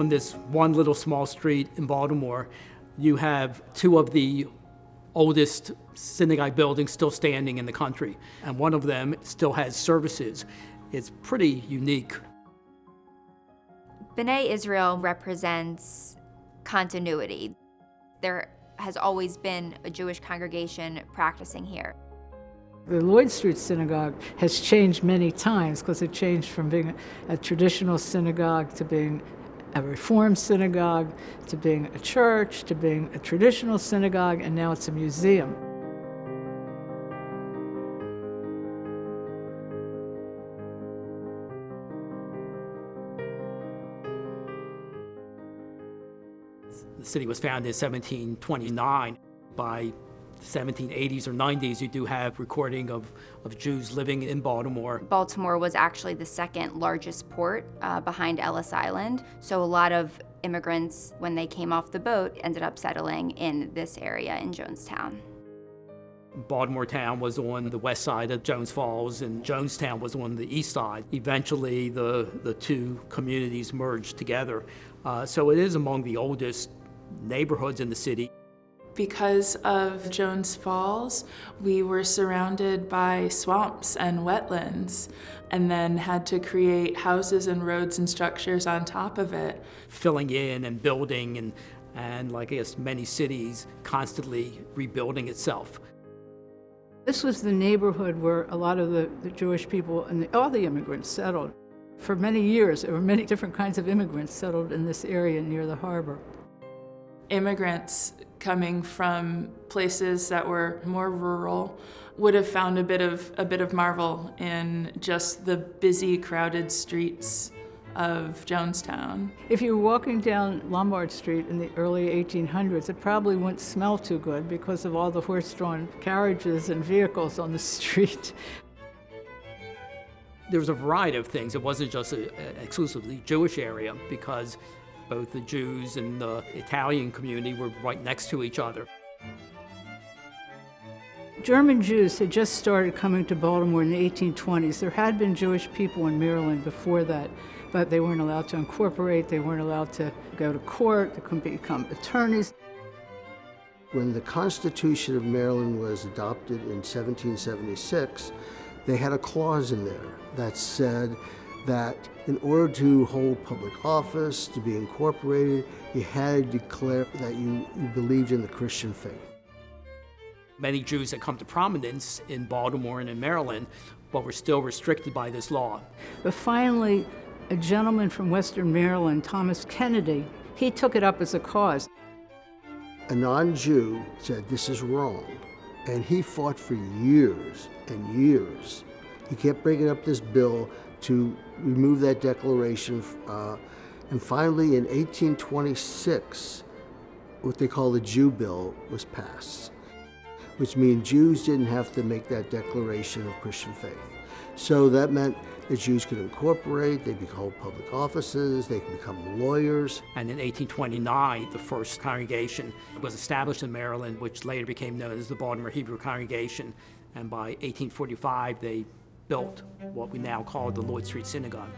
on this one little small street in Baltimore, you have two of the oldest synagogue buildings still standing in the country, and one of them still has services. It's pretty unique. B'nai Israel represents continuity. There has always been a Jewish congregation practicing here. The Lloyd Street Synagogue has changed many times because it changed from being a traditional synagogue to being a Reformed synagogue, to being a church, to being a traditional synagogue, and now it's a museum. The city was founded in 1729. By the 1780s or 90s, you do have recording of Jews living in Baltimore. Baltimore was actually the second largest port behind Ellis Island, so a lot of immigrants, when they came off the boat, ended up settling in this area in Jonestown. Baltimore town was on the west side of Jones Falls, and Jonestown was on the east side. Eventually, the two communities merged together. So it is among the oldest neighborhoods in the city. Because of Jones Falls, we were surrounded by swamps and wetlands, and then had to create houses and roads and structures on top of it. Filling in and building, and like I guess many cities, constantly rebuilding itself. This was the neighborhood where a lot of the Jewish people and all the immigrants settled. For many years, there were many different kinds of immigrants settled in this area near the harbor. Immigrants coming from places that were more rural would have found a bit of marvel in just the busy, crowded streets of Jonestown. If you were walking down Lombard Street in the early 1800s, it probably wouldn't smell too good because of all the horse-drawn carriages and vehicles on the street. There was a variety of things. It wasn't just an exclusively Jewish area, because both the Jews and the Italian community were right next to each other. German Jews had just started coming to Baltimore in the 1820s. There had been Jewish people in Maryland before that, but they weren't allowed to incorporate, they weren't allowed to go to court, they couldn't become attorneys. When the Constitution of Maryland was adopted in 1776, they had a clause in there that said that in order to hold public office, to be incorporated, you had to declare that you believed in the Christian faith. Many Jews had come to prominence in Baltimore and in Maryland, but were still restricted by this law. But finally, a gentleman from Western Maryland, Thomas Kennedy, he took it up as a cause. A non-Jew said this is wrong, and he fought for years and years. He kept bringing up this bill to remove that declaration, and finally in 1826, what they call the Jew Bill was passed, which means Jews didn't have to make that declaration of Christian faith. So that meant that Jews could incorporate, they could hold public offices, they could become lawyers. And in 1829, the first congregation was established in Maryland, which later became known as the Baltimore Hebrew Congregation. And by 1845, they built what we now call the Lloyd Street Synagogue.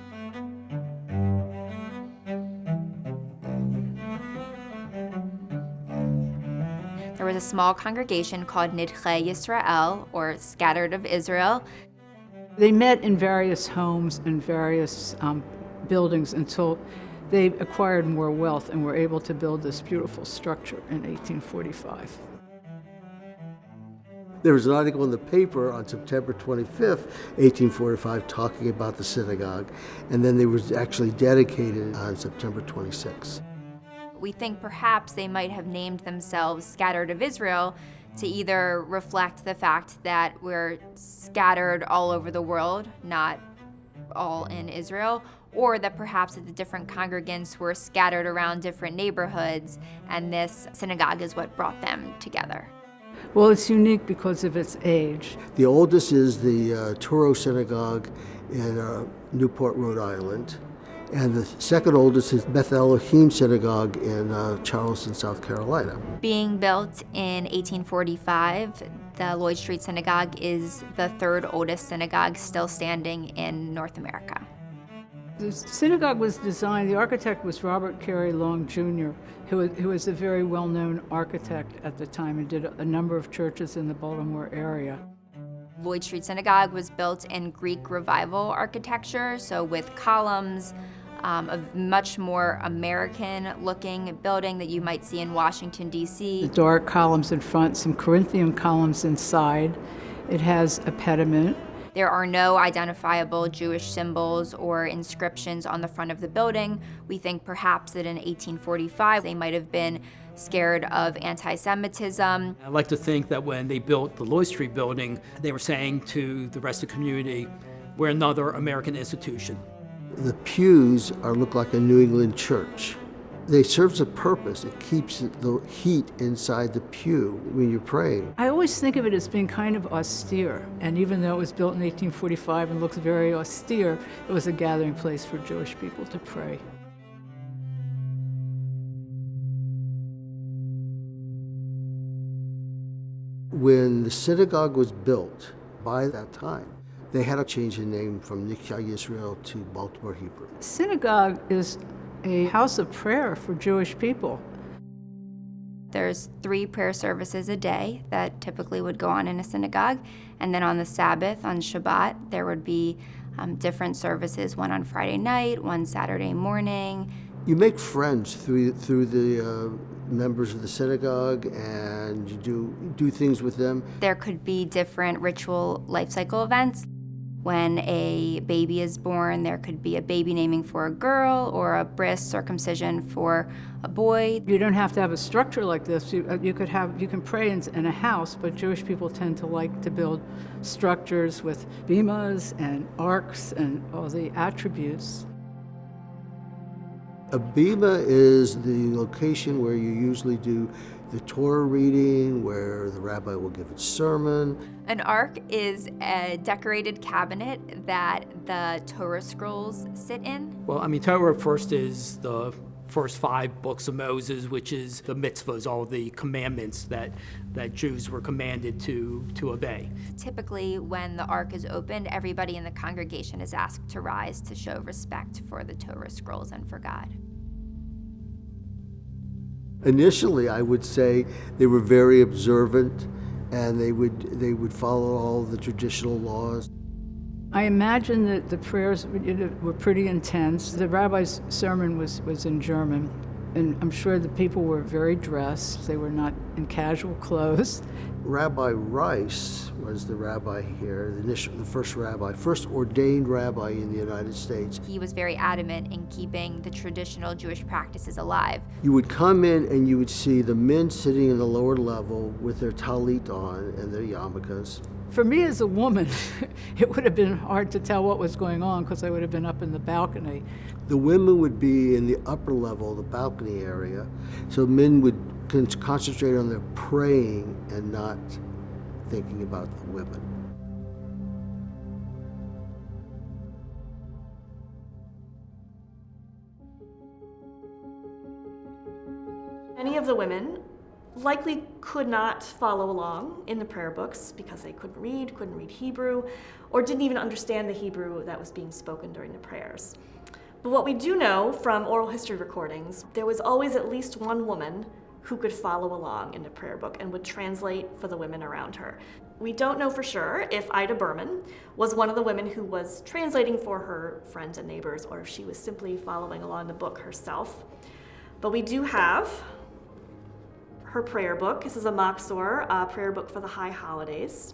There was a small congregation called Nidchei Yisrael, or Scattered of Israel. They met in various homes and various buildings until they acquired more wealth and were able to build this beautiful structure in 1845. There was an article in the paper on September 25th, 1845, talking about the synagogue, and then they were actually dedicated on September 26th. We think perhaps they might have named themselves Scattered of Israel to either reflect the fact that we're scattered all over the world, not all in Israel, or that perhaps the different congregants were scattered around different neighborhoods, and this synagogue is what brought them together. Well, it's unique because of its age. The oldest is the Turo Synagogue in Newport, Rhode Island. And the second oldest is Beth Elohim Synagogue in Charleston, South Carolina. Being built in 1845, the Lloyd Street Synagogue is the third oldest synagogue still standing in North America. The synagogue was designed, the architect was Robert Carey Long Jr., who was a very well-known architect at the time and did a number of churches in the Baltimore area. Lloyd Street Synagogue was built in Greek Revival architecture, so with columns, a much more American-looking building that you might see in Washington, D.C. The Doric columns in front, some Corinthian columns inside. It has a pediment. There are no identifiable Jewish symbols or inscriptions on the front of the building. We think perhaps that in 1845 they might have been scared of anti-Semitism. I like to think that when they built the Lloyd Street building, they were saying to the rest of the community, we're another American institution. The pews look like a New England church. They serve a purpose. It keeps the heat inside the pew when you're praying. I always think of it as being kind of austere, and even though it was built in 1845 and looks very austere, it was a gathering place for Jewish people to pray. When the synagogue was built, by that time, they had to change the name from Nikshai Yisrael to Baltimore Hebrew. Synagogue is a house of prayer for Jewish people. There's 3 prayer services a day that typically would go on in a synagogue. And then on the Sabbath, on Shabbat, there would be different services, one on Friday night, one Saturday morning. You make friends through the members of the synagogue, and you do things with them. There could be different ritual life cycle events. When a baby is born, there could be a baby naming for a girl or a bris circumcision for a boy. You don't have to have a structure like this. You can pray in a house, but Jewish people tend to like to build structures with bimas and arks and all the attributes. A bima is the location where you usually do the Torah reading, where the rabbi will give its sermon. An ark is a decorated cabinet that the Torah scrolls sit in. Well, I mean, Torah first is the first 5 books of Moses, which is the mitzvahs, all the commandments that Jews were commanded to obey. Typically, when the ark is opened, everybody in the congregation is asked to rise to show respect for the Torah scrolls and for God. Initially, I would say they were very observant, and they would follow all the traditional laws. I imagine that the prayers were pretty intense. The rabbi's sermon was in German, and I'm sure the people were very dressed. They were not in casual clothes. Rabbi Rice was the rabbi here, the first ordained rabbi in the United States. He was very adamant in keeping the traditional Jewish practices alive. You would come in and you would see the men sitting in the lower level with their talit on and their yarmulkes. For me as a woman, it would have been hard to tell what was going on because I would have been up in the balcony. The women would be in the upper level, the balcony area, so men would concentrate on their praying and not thinking about the women. Many of the women likely could not follow along in the prayer books because they couldn't read Hebrew, or didn't even understand the Hebrew that was being spoken during the prayers. But what we do know from oral history recordings, there was always at least one woman who could follow along in the prayer book and would translate for the women around her. We don't know for sure if Ida Bearman was one of the women who was translating for her friends and neighbors, or if she was simply following along the book herself. But we do have her prayer book. This is a Machzor, a prayer book for the high holidays.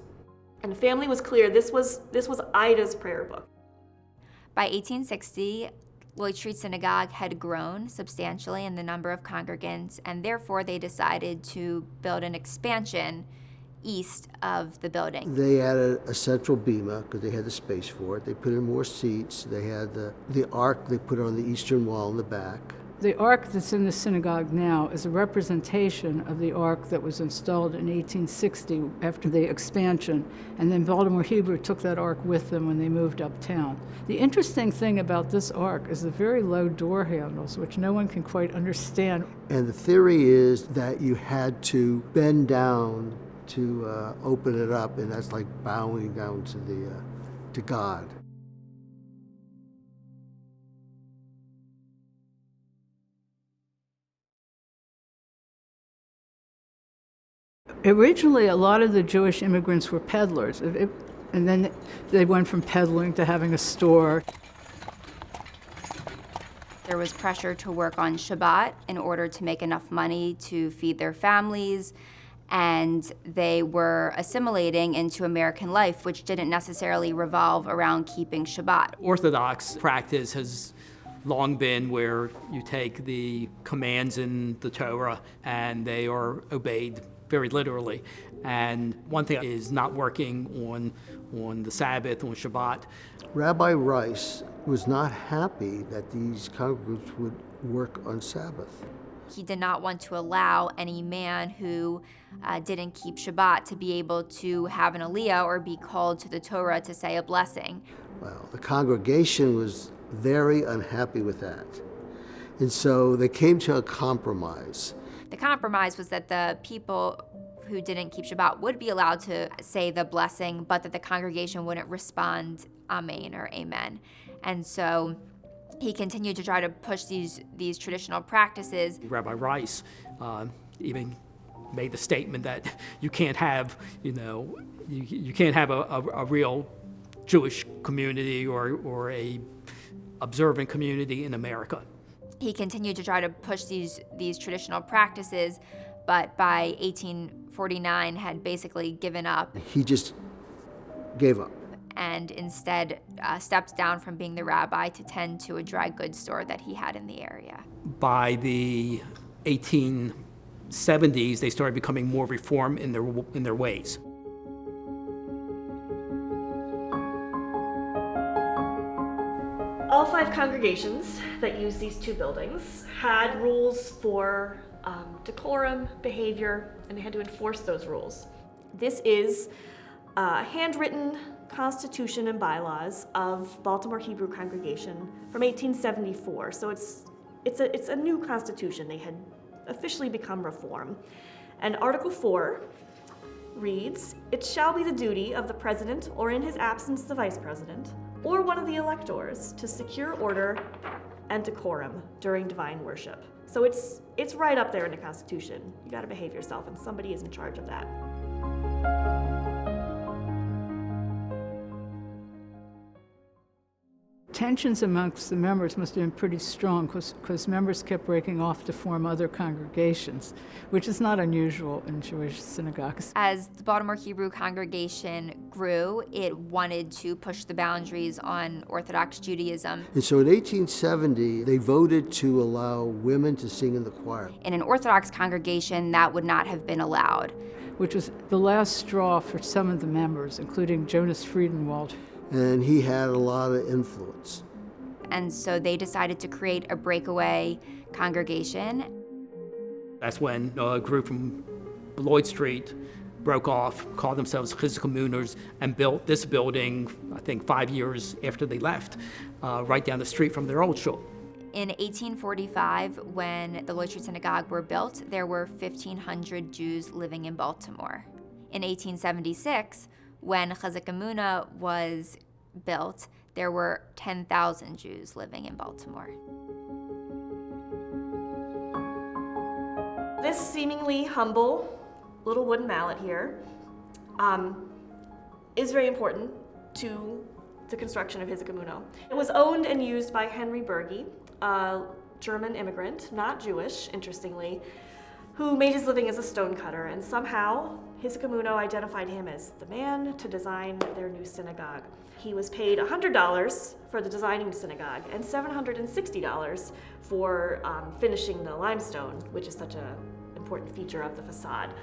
And the family was clear, this was Ida's prayer book. By 1860, Lloyd Street Synagogue had grown substantially in the number of congregants, and therefore they decided to build an expansion east of the building. They added a central bima because they had the space for it. They put in more seats. They had the ark they put on the eastern wall in the back. The ark that's in the synagogue now is a representation of the ark that was installed in 1860 after the expansion, and then Baltimore Hebrew took that ark with them when they moved uptown. The interesting thing about this ark is the very low door handles, which no one can quite understand. And the theory is that you had to bend down to open it up, and that's like bowing down to God. Originally, a lot of the Jewish immigrants were peddlers, and then they went from peddling to having a store. There was pressure to work on Shabbat in order to make enough money to feed their families, and they were assimilating into American life, which didn't necessarily revolve around keeping Shabbat. Orthodox practice has long been where you take the commands in the Torah and they are obeyed very literally. And one thing is not working on the Sabbath, on Shabbat. Rabbi Rice was not happy that these congregants would work on Sabbath. He did not want to allow any man who didn't keep Shabbat to be able to have an aliyah or be called to the Torah to say a blessing. Well, the congregation was very unhappy with that. And so they came to a compromise. The compromise was that the people who didn't keep Shabbat would be allowed to say the blessing, but that the congregation wouldn't respond amen or amen. And so he continued to try to push these traditional practices. Rabbi Rice even made the statement that you can't have, you can't have a real Jewish community or a observant community in America. He continued to try to push these traditional practices, but by 1849 had basically given up. He just gave up. And instead stepped down from being the rabbi to tend to a dry goods store that he had in the area. By the 1870s, they started becoming more reformed in their ways. All 5 congregations that use these 2 buildings had rules for decorum, behavior, and they had to enforce those rules. This is a handwritten constitution and bylaws of Baltimore Hebrew congregation from 1874. So it's a new constitution. They had officially become Reform. And Article 4 reads, "It shall be the duty of the president, or in his absence the vice president, or one of the electors, to secure order and decorum during divine worship." So it's right up there in the Constitution. You got to behave yourself, and somebody is in charge of that. Tensions amongst the members must have been pretty strong because members kept breaking off to form other congregations, which is not unusual in Jewish synagogues. As the Baltimore Hebrew congregation grew, it wanted to push the boundaries on Orthodox Judaism. And so in 1870, they voted to allow women to sing in the choir. In an Orthodox congregation, that would not have been allowed. Which was the last straw for some of the members, including Jonas Friedenwald. And he had a lot of influence. And so they decided to create a breakaway congregation. That's when a group from Lloyd Street broke off, called themselves Chizkamuners, and built this building, I think 5 years after they left, right down the street from their old shul. In 1845, when the Lloyd Street Synagogue were built, there were 1,500 Jews living in Baltimore. In 1876, when Chazak Emunah was built, there were 10,000 Jews living in Baltimore. This seemingly humble little wooden mallet here is very important to the construction of Chizak Emunah. It was owned and used by Henry Berge, a German immigrant, not Jewish, interestingly, who made his living as a stonecutter, and somehow Chizak Emunah identified him as the man to design their new synagogue. He was paid $100 for the designing the synagogue and $760 for finishing the limestone, which is such an important feature of the facade.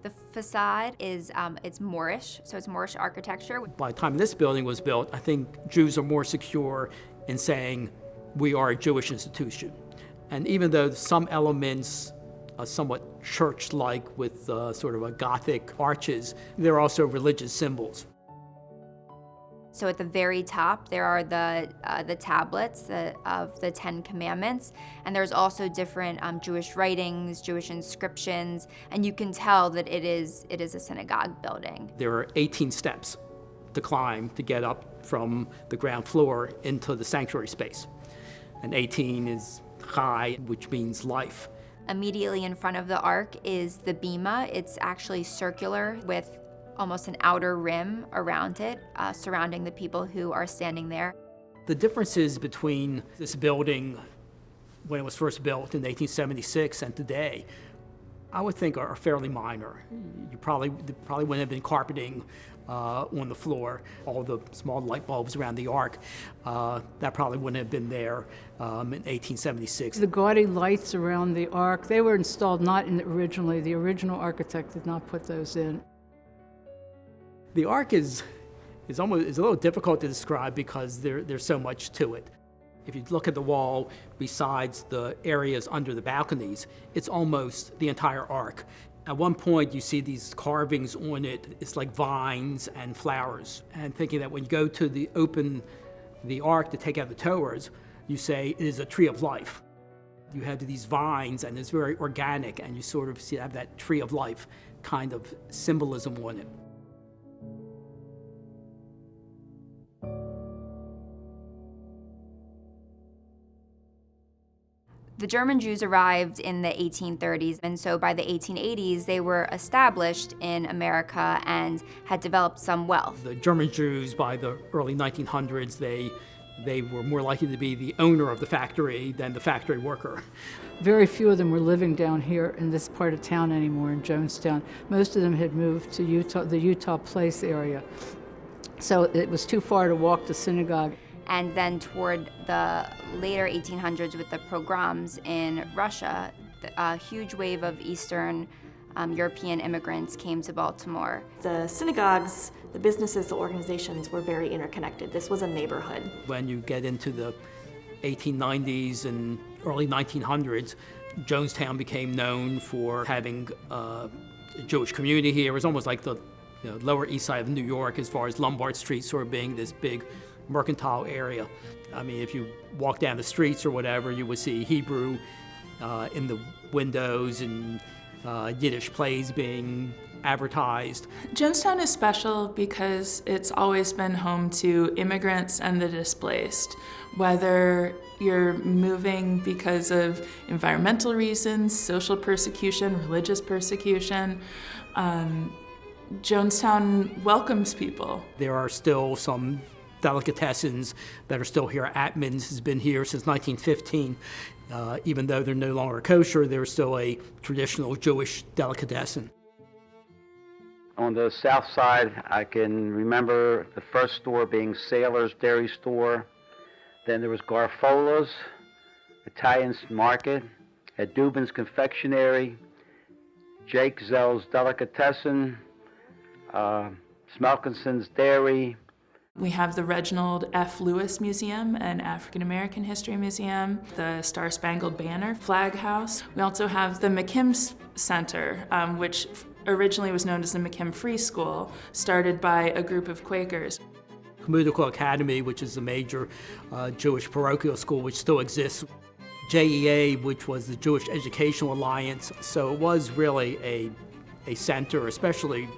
The facade is it's Moorish, so it's Moorish architecture. By the time this building was built, I think Jews are more secure in saying we are a Jewish institution. And even though some elements are somewhat church-like with sort of a Gothic arches, there are also religious symbols. So at the very top, there are the tablets of the 10 Commandments, and there's also different Jewish writings, Jewish inscriptions, and you can tell that it is a synagogue building. There are 18 steps to climb to get up from the ground floor into the sanctuary space. And 18 is Chai, which means life. Immediately in front of the ark is the bima. It's actually circular with almost an outer rim around it, surrounding the people who are standing there. The differences between this building when it was first built in 1876 and today, I would think are fairly minor. There probably wouldn't have been carpeting on the floor, all the small light bulbs around the ark. That probably wouldn't have been there in 1876. The gaudy lights around the ark, they were installed not originally. The original architect did not put those in. The ark is a little difficult to describe because there's so much to it. If you look at the wall, besides the areas under the balconies, it's almost the entire ark. At one point, you see these carvings on it. It's like vines and flowers. And thinking that when you go to open the ark to take out the towers, you say it is a tree of life. You have these vines, and it's very organic, and you sort of have that tree of life kind of symbolism on it. The German Jews arrived in the 1830s, and so by the 1880s, they were established in America and had developed some wealth. The German Jews, by the early 1900s, they were more likely to be the owner of the factory than the factory worker. Very few of them were living down here in this part of town anymore, in Jonestown. Most of them had moved to the Utah Place area. So it was too far to walk to synagogue. And then toward the later 1800s with the pogroms in Russia, a huge wave of Eastern European immigrants came to Baltimore. The synagogues, the businesses, the organizations were very interconnected. This was a neighborhood. When you get into the 1890s and early 1900s, Jonestown became known for having a Jewish community here. It was almost like the Lower East Side of New York as far as Lombard Street sort of being this big mercantile area. I mean, if you walk down the streets or whatever, you would see Hebrew in the windows and Yiddish plays being advertised. Jonestown is special because it's always been home to immigrants and the displaced. Whether you're moving because of environmental reasons, social persecution, religious persecution, Jonestown welcomes people. There are still some delicatessens that are still here. Atman's has been here since 1915. Even though they're no longer kosher, they're still a traditional Jewish delicatessen. On the south side, I can remember the first store being Sailor's Dairy Store. Then there was Garfola's, Italian's Market, at Dubin's Confectionery, Jake Zell's Delicatessen, Smelkinson's Dairy. We have the Reginald F. Lewis Museum, an African American history museum, the Star Spangled Banner Flag House. We also have the McKim Center, which originally was known as the McKim Free School, started by a group of Quakers. Communical Academy, which is a major Jewish parochial school, which still exists. JEA, which was the Jewish Educational Alliance. So it was really a center, especially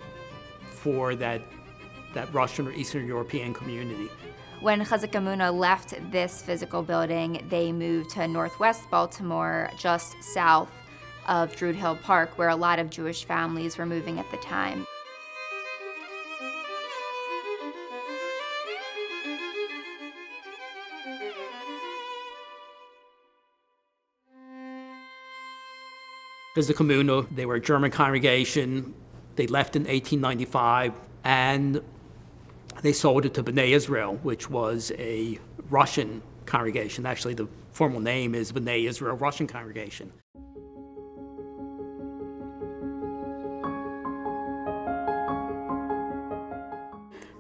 for that Russian or Eastern European community. When Chazak Amuna left this physical building, they moved to Northwest Baltimore, just south of Druid Hill Park, where a lot of Jewish families were moving at the time. Chazak Amuna, they were a German congregation. They left in 1895, and they sold it to B'nai Israel, which was a Russian congregation. Actually, the formal name is B'nai Israel Russian Congregation.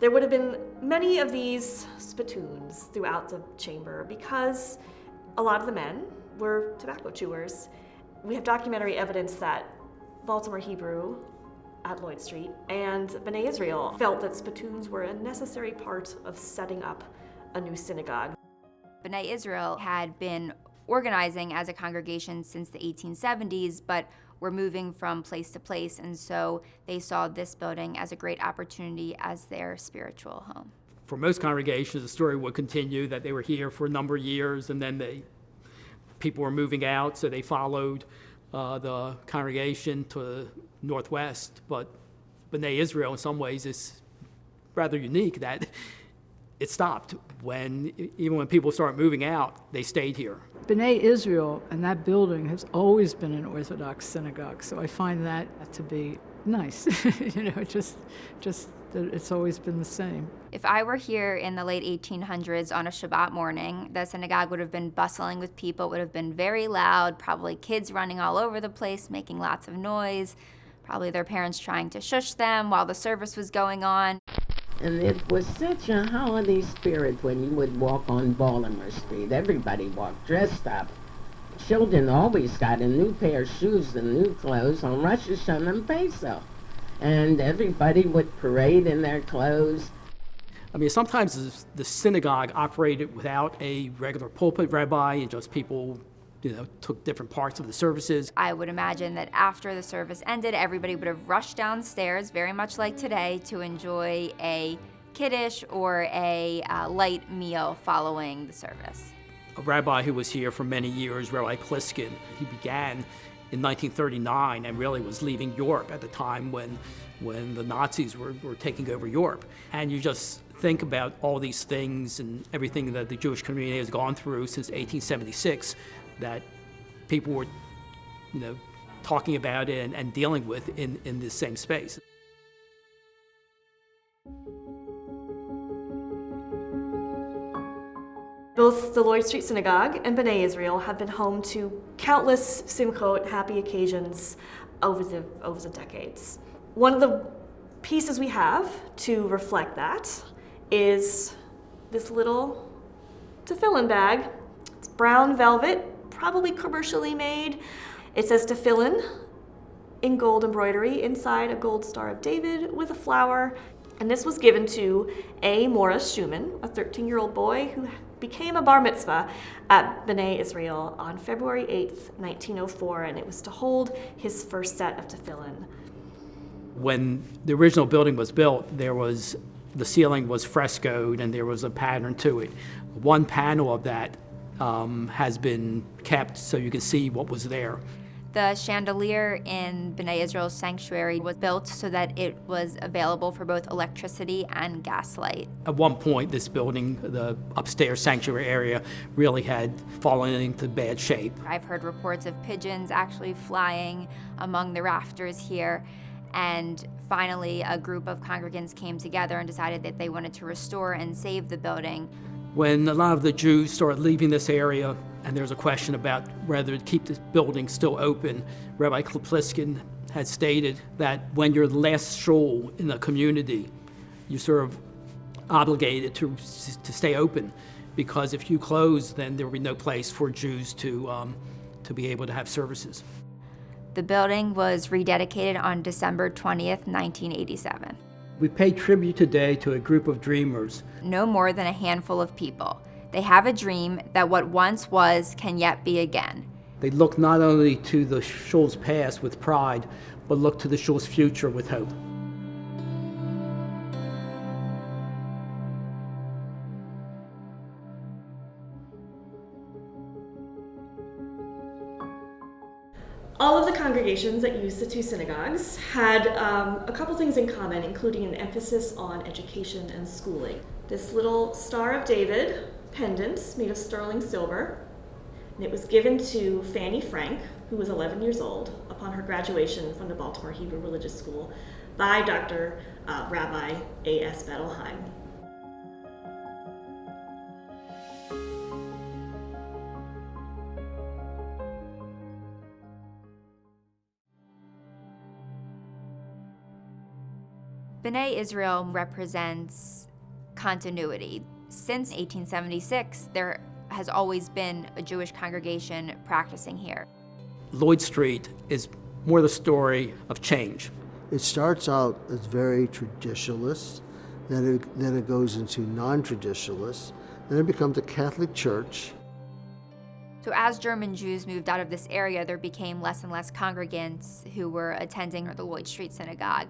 There would have been many of these spittoons throughout the chamber because a lot of the men were tobacco chewers. We have documentary evidence that Baltimore Hebrew at Lloyd Street and B'nai Israel felt that spittoons were a necessary part of setting up a new synagogue. B'nai Israel had been organizing as a congregation since the 1870s, but were moving from place to place, and so they saw this building as a great opportunity as their spiritual home. For most congregations, the story would continue that they were here for a number of years, and then people were moving out, so they followed the congregation to the northwest, but B'nai Israel in some ways is rather unique that it stopped. Even when people started moving out, they stayed here. B'nai Israel and that building has always been an Orthodox synagogue, so I find that to be nice. Just that it's always been the same. If I were here in the late 1800s on a Shabbat morning, the synagogue would have been bustling with people, would have been very loud, probably kids running all over the place, making lots of noise, probably their parents trying to shush them while the service was going on. And it was such a holiday spirit when you would walk on Baltimore Street. Everybody walked dressed up. Children always got a new pair of shoes and new clothes on Rosh Hashanah and Pesach. And everybody would parade in their clothes. I mean, sometimes the synagogue operated without a regular pulpit rabbi, and just people, took different parts of the services. I would imagine that after the service ended, everybody would have rushed downstairs, very much like today, to enjoy a kiddush or a light meal following the service. A rabbi who was here for many years, Rabbi Pliskin, he began in 1939 and really was leaving Europe at the time when the Nazis were taking over Europe. And you just think about all these things and everything that the Jewish community has gone through since 1876 that people were, talking about it and dealing with in this same space. Both the Lloyd Street Synagogue and B'nai Israel have been home to countless simchot, happy occasions, over the decades. One of the pieces we have to reflect that is this little tefillin bag. It's brown velvet, probably commercially made. It says tefillin in gold embroidery inside a gold Star of David with a flower. And this was given to A. Morris Schumann, a 13-year-old boy who became a bar mitzvah at B'nai Israel on February 8th, 1904, and it was to hold his first set of tefillin. When the original building was built, the ceiling was frescoed and there was a pattern to it. One panel of that has been kept so you can see what was there. The chandelier in B'nai Israel's sanctuary was built so that it was available for both electricity and gas light. At one point, this building, the upstairs sanctuary area, really had fallen into bad shape. I've heard reports of pigeons actually flying among the rafters here. And finally, a group of congregants came together and decided that they wanted to restore and save the building. When a lot of the Jews started leaving this area, and there was a question about whether to keep this building still open, Rabbi Pliskin had stated that when you're the last shul in a community, you're sort of obligated to stay open, because if you close, then there will be no place for Jews to be able to have services. The building was rededicated on December 20th, 1987. We pay tribute today to a group of dreamers. No more than a handful of people. They have a dream that what once was can yet be again. They look not only to the shul's past with pride, but look to the shul's future with hope. All of the congregations that used the two synagogues had a couple things in common, including an emphasis on education and schooling. This little Star of David pendant made of sterling silver, and it was given to Fanny Frank, who was 11 years old, upon her graduation from the Baltimore Hebrew Religious School by Dr. Rabbi A.S. Bettelheim. B'nai Israel represents continuity. Since 1876, there has always been a Jewish congregation practicing here. Lloyd Street is more the story of change. It starts out as very traditionalist, then it goes into non-traditionalist, then it becomes a Catholic church. So as German Jews moved out of this area, there became less and less congregants who were attending the Lloyd Street Synagogue.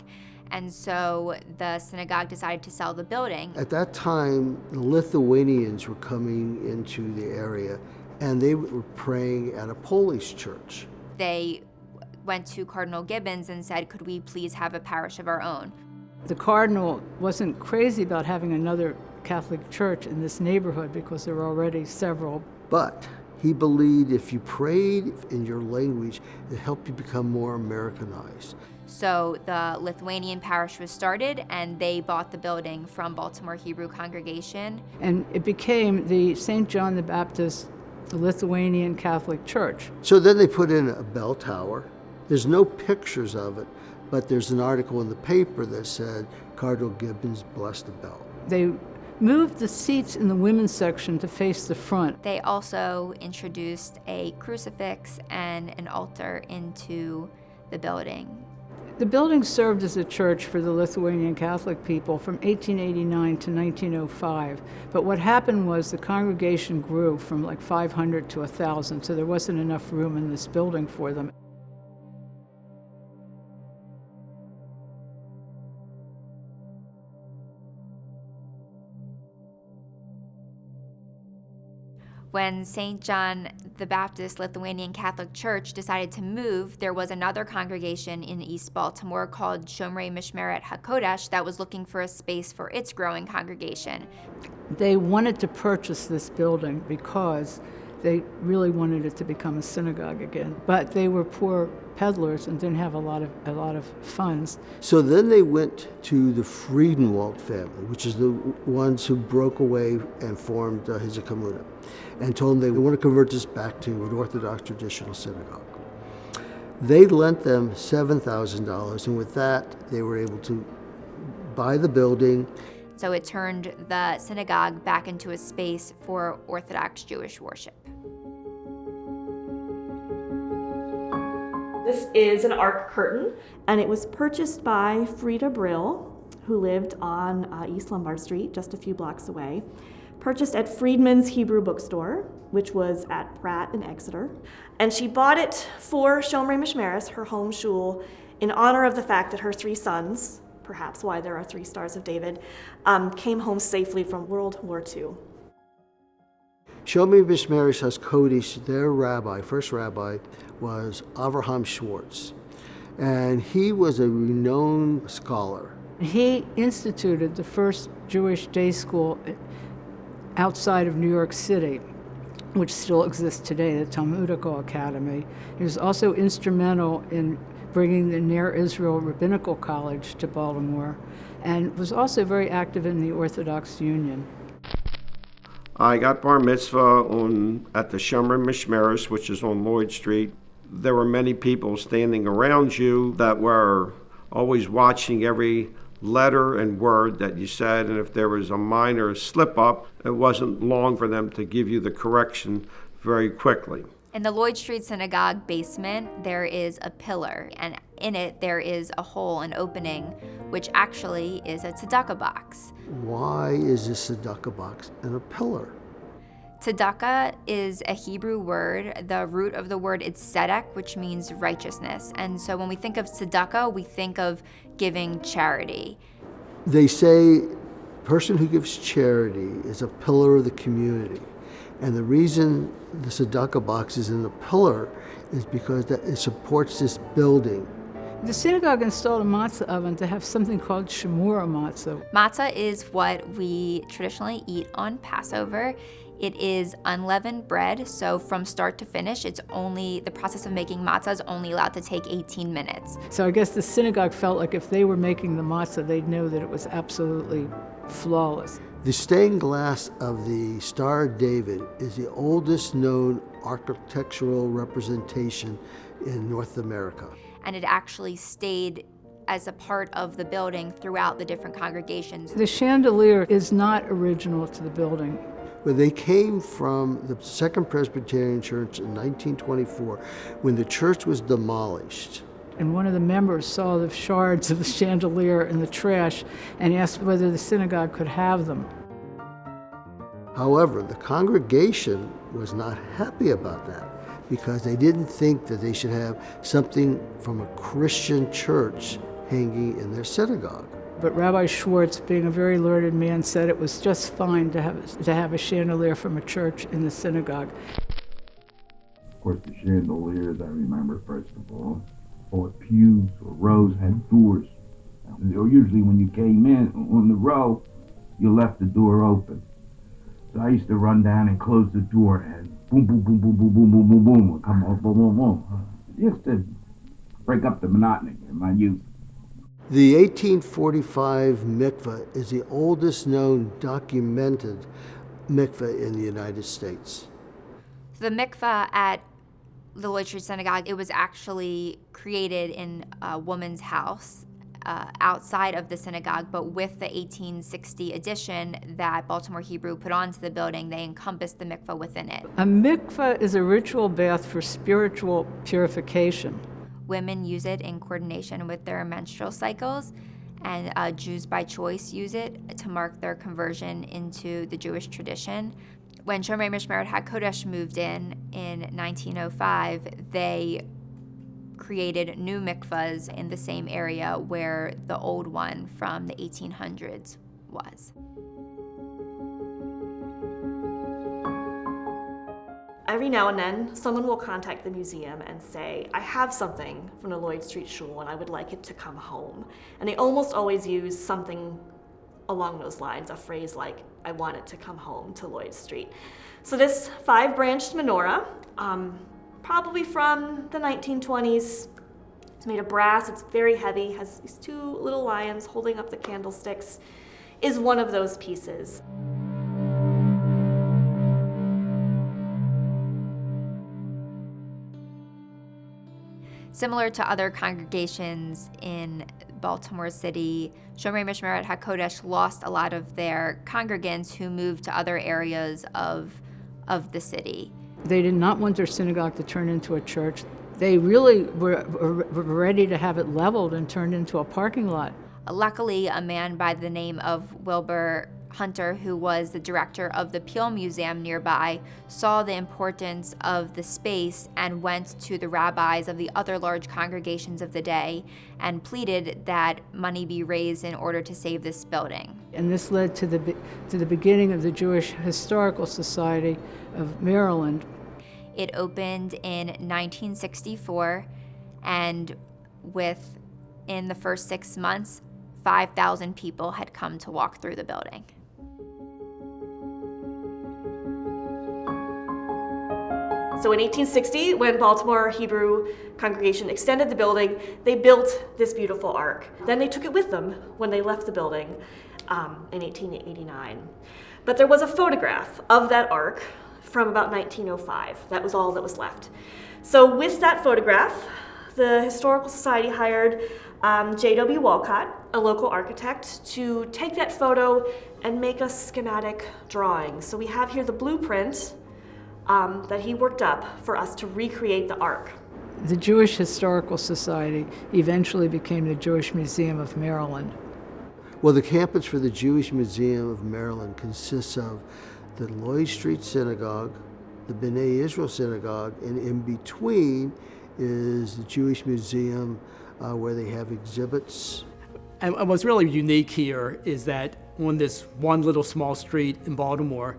And so the synagogue decided to sell the building. At that time, the Lithuanians were coming into the area, and they were praying at a Polish church. They went to Cardinal Gibbons and said, could we please have a parish of our own? The cardinal wasn't crazy about having another Catholic church in this neighborhood because there were already several. But he believed if you prayed in your language, it helped you become more Americanized. So the Lithuanian parish was started, and they bought the building from Baltimore Hebrew congregation. And it became the St. John the Baptist, the Lithuanian Catholic Church. So then they put in a bell tower. There's no pictures of it, but there's an article in the paper that said Cardinal Gibbons blessed the bell. They moved the seats in the women's section to face the front. They also introduced a crucifix and an altar into the building. The building served as a church for the Lithuanian Catholic people from 1889 to 1905. But what happened was the congregation grew from like 500 to 1,000, so there wasn't enough room in this building for them. When St. John the Baptist Lithuanian Catholic Church decided to move, there was another congregation in East Baltimore called Shomrei Mishmeret HaKodesh that was looking for a space for its growing congregation. They wanted to purchase this building because they really wanted it to become a synagogue again. But they were poor peddlers and didn't have a lot of funds. So then they went to the Friedenwald family, which is the ones who broke away and formed Hizikamuna, and told them they want to convert this back to an Orthodox traditional synagogue. They lent them $7,000, and with that, they were able to buy the building. So it turned the synagogue back into a space for Orthodox Jewish worship. This is an ark curtain, and it was purchased by Frida Brill, who lived on East Lombard Street, just a few blocks away. Purchased at Friedman's Hebrew Bookstore, which was at Pratt in Exeter. And she bought it for Shomrei Mishmeres, her home shul, in honor of the fact that her 3 sons, perhaps why there are 3 Stars of David, came home safely from World War II. Shomrei Mishmeres HaKodesh, their rabbi, first rabbi, was Avraham Schwartz. And he was a renowned scholar. He instituted the first Jewish day school outside of New York City, which still exists today, the Talmudical Academy. He was also instrumental in bringing the Ner Israel Rabbinical College to Baltimore, and was also very active in the Orthodox Union. I got bar mitzvah at the Shomrei Mishmeres, which is on Lloyd Street. There were many people standing around you that were always watching every letter and word that you said, and if there was a minor slip-up, it wasn't long for them to give you the correction very quickly. In the Lloyd Street Synagogue basement, there is a pillar, and in it there is a hole, an opening, which actually is a tzedakah box. Why is this tzedakah box in a pillar? Tzedakah is a Hebrew word. The root of the word is tzedek, which means righteousness. And so when we think of tzedakah, we think of giving charity. They say the person who gives charity is a pillar of the community. And the reason the tzedakah box is in the pillar is because that it supports this building. The synagogue installed a matzah oven to have something called shemura matzah. Matzah is what we traditionally eat on Passover. It is unleavened bread, so from start to finish, the process of making matzah is only allowed to take 18 minutes. So I guess the synagogue felt like if they were making the matzah, they'd know that it was absolutely flawless. The stained glass of the Star of David is the oldest known architectural representation in North America. And it actually stayed as a part of the building throughout the different congregations. The chandelier is not original to the building. But they came from the Second Presbyterian Church in 1924 when the church was demolished. And one of the members saw the shards of the chandelier in the trash and asked whether the synagogue could have them. However, the congregation was not happy about that because they didn't think that they should have something from a Christian church hanging in their synagogue. But Rabbi Schwartz, being a very learned man, said it was just fine to have a chandelier from a church in the synagogue. Of course, the chandeliers, I remember, first of all, or pews or rows had doors. Or usually when you came in on the row, you left the door open. So I used to run down and close the door and boom, boom, boom, boom, boom, boom, boom, boom, boom, would come on, boom, boom, boom. Just to break up the monotony in my youth. The 1845 mikveh is the oldest known documented mikveh in the United States. The mikveh at the Lloyd Street Synagogue, it was actually created in a woman's house outside of the synagogue, but with the 1860 addition that Baltimore Hebrew put onto the building, they encompassed the mikveh within it. A mikveh is a ritual bath for spiritual purification. Women use it in coordination with their menstrual cycles, and Jews by choice use it to mark their conversion into the Jewish tradition. When Shomrei Mishmeret HaKodesh moved in 1905, they created new mikvahs in the same area where the old one from the 1800s was. Every now and then, someone will contact the museum and say, I have something from the Lloyd Street Shul and I would like it to come home. And they almost always use something along those lines, a phrase like, I want it to come home to Lloyd Street. So this 5-branched menorah, probably from the 1920s, it's made of brass, it's very heavy, has these 2 little lions holding up the candlesticks, is one of those pieces. Similar to other congregations in Baltimore City, Shomrei Mishmeret HaKodesh lost a lot of their congregants who moved to other areas of the city. They did not want their synagogue to turn into a church. They really were ready to have it leveled and turned into a parking lot. Luckily, a man by the name of Wilbur Hunter, who was the director of the Peel Museum nearby, saw the importance of the space and went to the rabbis of the other large congregations of the day and pleaded that money be raised in order to save this building. And this led to the beginning of the Jewish Historical Society of Maryland. It opened in 1964, and within the first 6 months, 5,000 people had come to walk through the building. So in 1860, when Baltimore Hebrew congregation extended the building, they built this beautiful ark. Then they took it with them when they left the building in 1889. But there was a photograph of that ark from about 1905. That was all that was left. So with that photograph, the Historical Society hired J.W. Walcott, a local architect, to take that photo and make a schematic drawing. So we have here the blueprint that he worked up for us to recreate the ark. The Jewish Historical Society eventually became the Jewish Museum of Maryland. Well, the campus for the Jewish Museum of Maryland consists of the Lloyd Street Synagogue, the B'nai Israel Synagogue, and in between is the Jewish Museum where they have exhibits. And what's really unique here is that on this one little small street in Baltimore,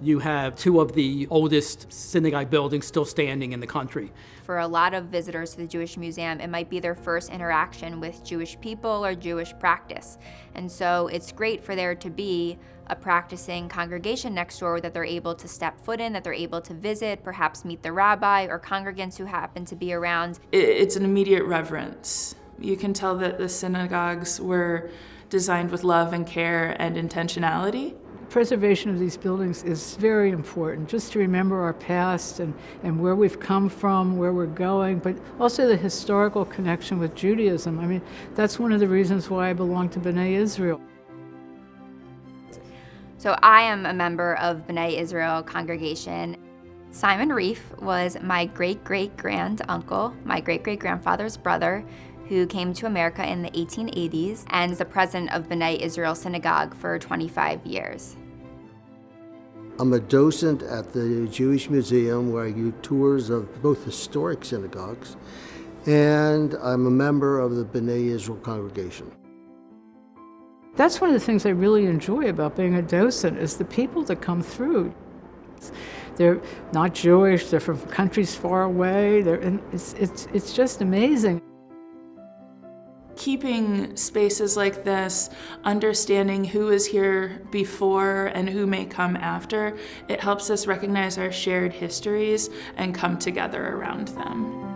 you have 2 of the oldest synagogue buildings still standing in the country. For a lot of visitors to the Jewish Museum, it might be their first interaction with Jewish people or Jewish practice. And so it's great for there to be a practicing congregation next door that they're able to step foot in, that they're able to visit, perhaps meet the rabbi or congregants who happen to be around. It's an immediate reverence. You can tell that the synagogues were designed with love and care and intentionality. Preservation of these buildings is very important, just to remember our past and where we've come from, where we're going, but also the historical connection with Judaism. I mean, that's one of the reasons why I belong to B'nai Israel. So I am a member of B'nai Israel congregation. Simon Reef was my great-great-grand-uncle, my great-great-grandfather's brother, who came to America in the 1880s and is the president of B'nai Israel Synagogue for 25 years. I'm a docent at the Jewish Museum where I give tours of both historic synagogues, and I'm a member of the B'nai Israel congregation. That's one of the things I really enjoy about being a docent is the people that come through. They're not Jewish, they're from countries far away, and it's just amazing. Keeping spaces like this, understanding who is here before and who may come after, it helps us recognize our shared histories and come together around them.